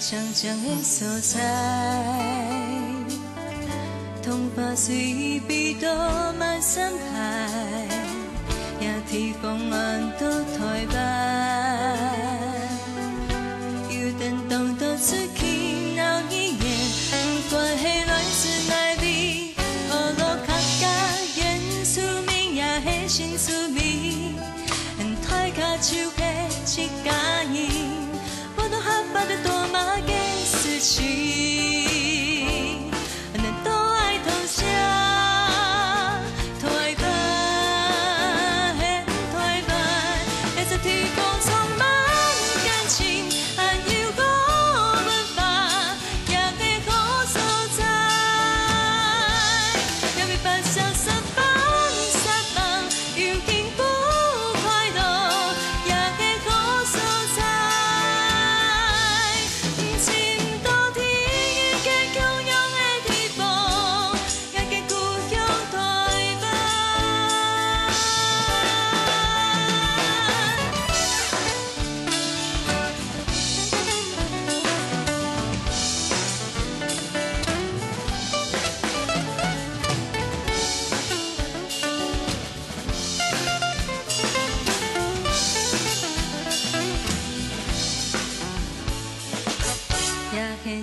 长长的所在，童话虽比多满山海，也提风岸都台湾，有等动都出去闹一夜，不管黑乱是哪里，河路客家原住民也是新住民，台卡手的一家人。 把的多玛给事情，能都爱同乡，台湾，台湾，一直提供充满感情，还有个文化，也的好所在，也未把相思放下放，有幸福快乐，也的好所在。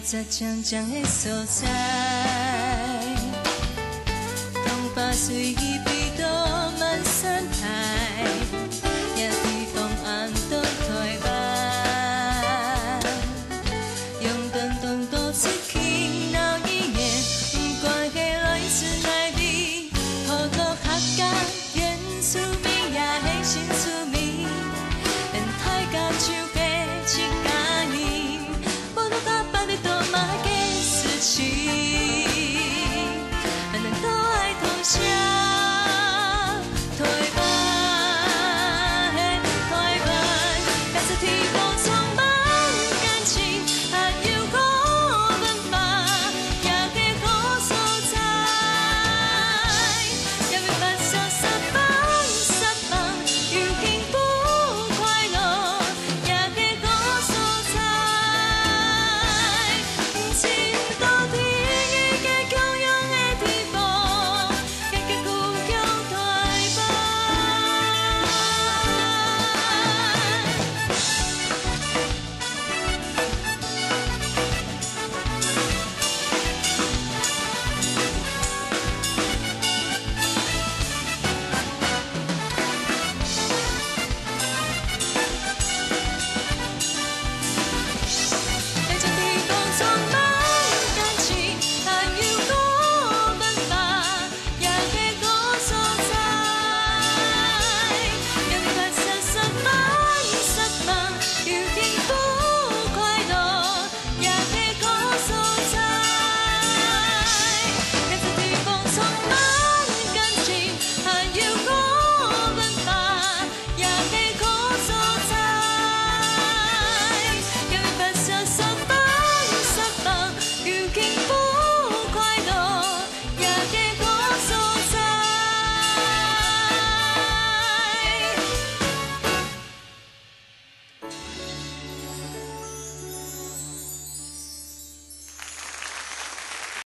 在长长的所在，童话随意